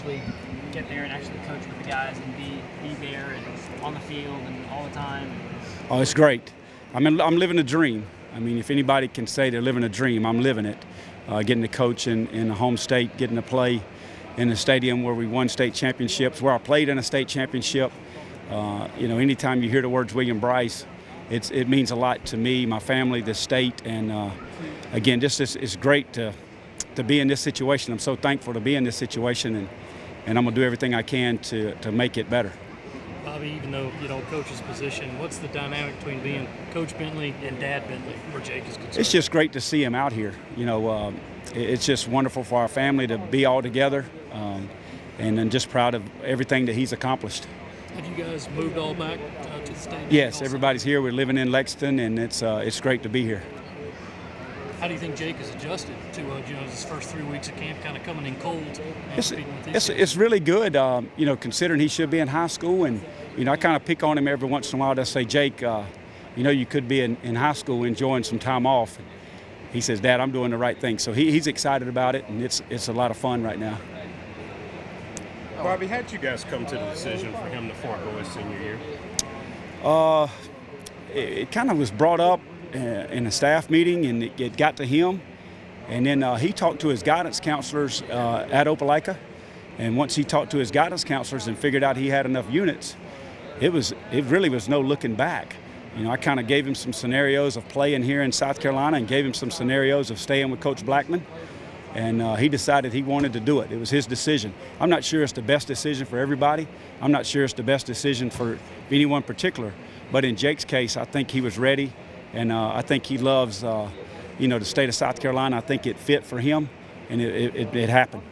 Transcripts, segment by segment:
physically get there and actually coach with the guys and be there and on the field and all the time? Oh, it's great. I mean, I'm living a dream. I mean, if anybody can say they're living a dream, I'm living it. Getting to coach in the home state, getting to play in the stadium where we won state championships, where I played in a state championship. Anytime you hear the words William Bryce, it means a lot to me, my family, the state, and again, it's great to be in this situation. I'm so thankful to be in this situation, and I'm going to do everything I can to make it better. Bobby, even though you don't coach his position, what's the dynamic between being Coach Bentley and Dad Bentley, where Jake is concerned? It's just great to see him out here. It's just wonderful for our family to be all together, and I'm just proud of everything that he's accomplished. Have you guys moved all back to the stadium? Yes, everybody's here. We're living in Lexington, and it's great to be here. How do you think Jake has adjusted to his first 3 weeks of camp, kind of coming in cold? It's really good, considering he should be in high school, and I kind of pick on him every once in a while to say, Jake, you could be in high school enjoying some time off. He says, Dad, I'm doing the right thing. So he's excited about it, and it's a lot of fun right now. Bobby, how did you guys come to the decision for him to forego his senior year? It kind of was brought up in a staff meeting, and it got to him. And then he talked to his guidance counselors at Opelika. And once he talked to his guidance counselors and figured out he had enough units, it really was no looking back. I kind of gave him some scenarios of playing here in South Carolina and gave him some scenarios of staying with Coach Blackman. And he decided he wanted to do it. It was his decision. I'm not sure it's the best decision for everybody. I'm not sure it's the best decision for anyone particular. But in Jake's case, I think he was ready. And I think he loves, the state of South Carolina. I think it fit for him, and it happened.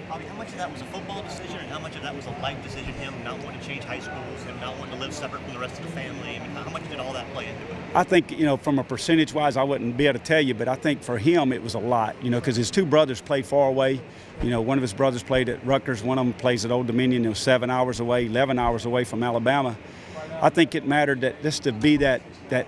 Bobby, how much of that was a football decision, and how much of that was a life decision? Him not wanting to change high schools, him not wanting to live separate from the rest of the family. I mean, how much did all that play into it? I think, from a percentage-wise, I wouldn't be able to tell you, but I think for him it was a lot. Because his two brothers played far away. One of his brothers played at Rutgers. One of them plays at Old Dominion. It was 7 hours away, 11 hours away from Alabama. I think it mattered that just to be that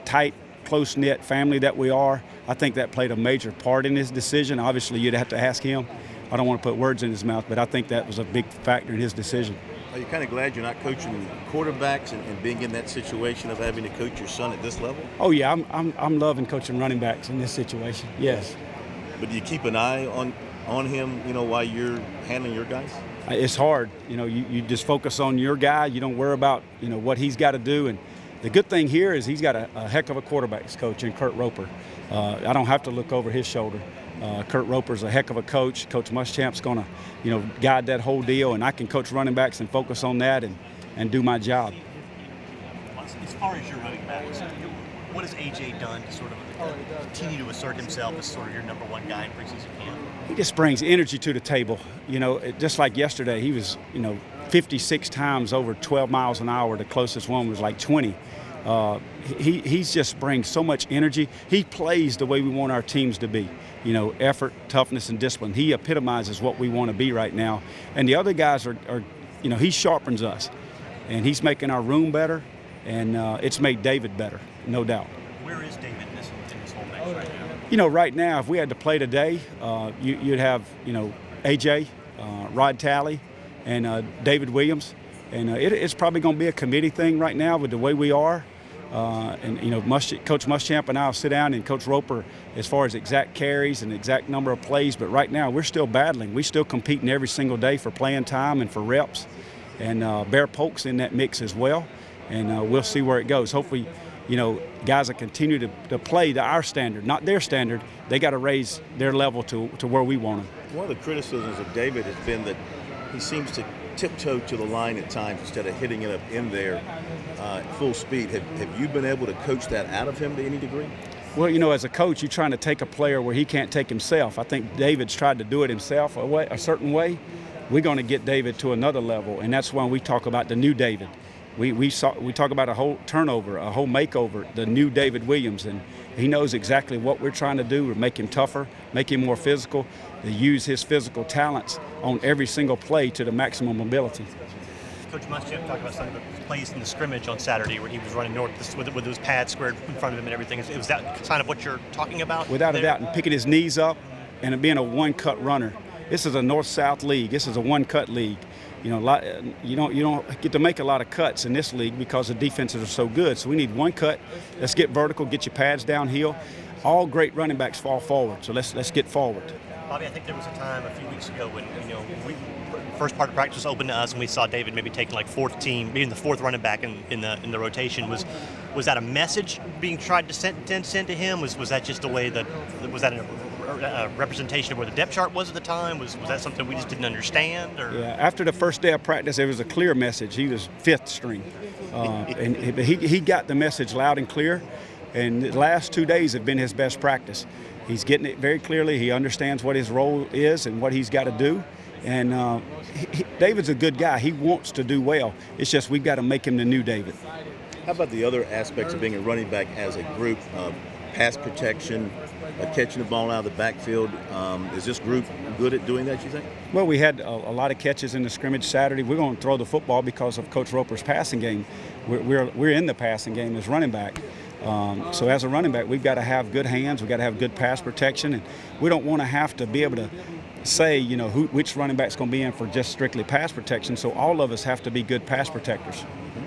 tight, close-knit family that we are. I think that played a major part in his decision. Obviously, you'd have to ask him. I don't want to put words in his mouth, but I think that was a big factor in his decision. Are you kind of glad you're not coaching quarterbacks and being in that situation of having to coach your son at this level? Oh yeah, I'm loving coaching running backs in this situation. Yes. But do you keep an eye on him, while you're handling your guys? It's hard. You just focus on your guy. You don't worry about, what he's got to do. And the good thing here is he's got a heck of a quarterbacks coach in Kurt Roper. I don't have to look over his shoulder. Kurt Roper's a heck of a coach. Coach Muschamp's going to, guide that whole deal, and I can coach running backs and focus on that and do my job. As far as your running backs, what has AJ done to sort of continue to assert himself as sort of your number one guy in preseason camp? He just brings energy to the table. Just like yesterday, he was, 56 times over 12 miles an hour. The closest one was like 20. He's just brings so much energy. He plays the way we want our teams to be. Effort, toughness, and discipline. He epitomizes what we want to be right now. And the other guys are he sharpens us. And he's making our room better, and it's made David better, no doubt. Where is David in this whole match right now? Right now, if we had to play today, you'd have, AJ, Rod Talley, and David Williams. And it's probably going to be a committee thing right now with the way we are. Coach Muschamp and I will sit down, and Coach Roper as far as exact carries and exact number of plays. But right now, we're still battling. We're still competing every single day for playing time and for reps. And Bear Polk's in that mix as well. And we'll see where it goes. Hopefully, guys that continue to play to our standard, not their standard. They got to raise their level to where we want them. One of the criticisms of David has been that he seems to tiptoe to the line at times instead of hitting it up in there full speed. Have you been able to coach that out of him to any degree? Well, as a coach, you're trying to take a player where he can't take himself. I think David's tried to do it himself a certain way. We're going to get David to another level, and that's when we talk about the new David. We talk about a whole turnover, a whole makeover, the new David Williams, and he knows exactly what we're trying to do to make him tougher, make him more physical, to use his physical talents on every single play to the maximum ability. Coach Muschamp talked about some of the plays in the scrimmage on Saturday where he was running north with those pads squared in front of him and everything. Was that kind of what you're talking about? Without a doubt, and picking his knees up and being a one-cut runner. This is a north-south league. This is a one-cut league. You know, you don't get to make a lot of cuts in this league because the defenses are so good. So we need one cut. Let's get vertical, get your pads downhill. All great running backs fall forward. So let's get forward. Bobby, I think there was a time a few weeks ago when first part of practice was open to us, and we saw David maybe taking like fourth team, being the fourth running back in the rotation. Was that a message being tried to send to him? Was that just a way was that a representation of where the depth chart was at the time? Was that something we just didn't understand? Or? Yeah, after the first day of practice, there was a clear message. He was fifth string, and he got the message loud and clear. And the last 2 days have been his best practice. He's getting it very clearly. He understands what his role is and what he's got to do. And David's a good guy. He wants to do well. It's just we've got to make him the new David. How about the other aspects of being a running back as a group? Pass protection, catching the ball out of the backfield. Is this group good at doing that, you think? Well, we had a lot of catches in the scrimmage Saturday. We're going to throw the football because of Coach Roper's passing game. We're in the passing game as running back. So as a running back, we've got to have good hands. We've got to have good pass protection. And we don't want to have to be able to say, which running back's going to be in for just strictly pass protection. So all of us have to be good pass protectors.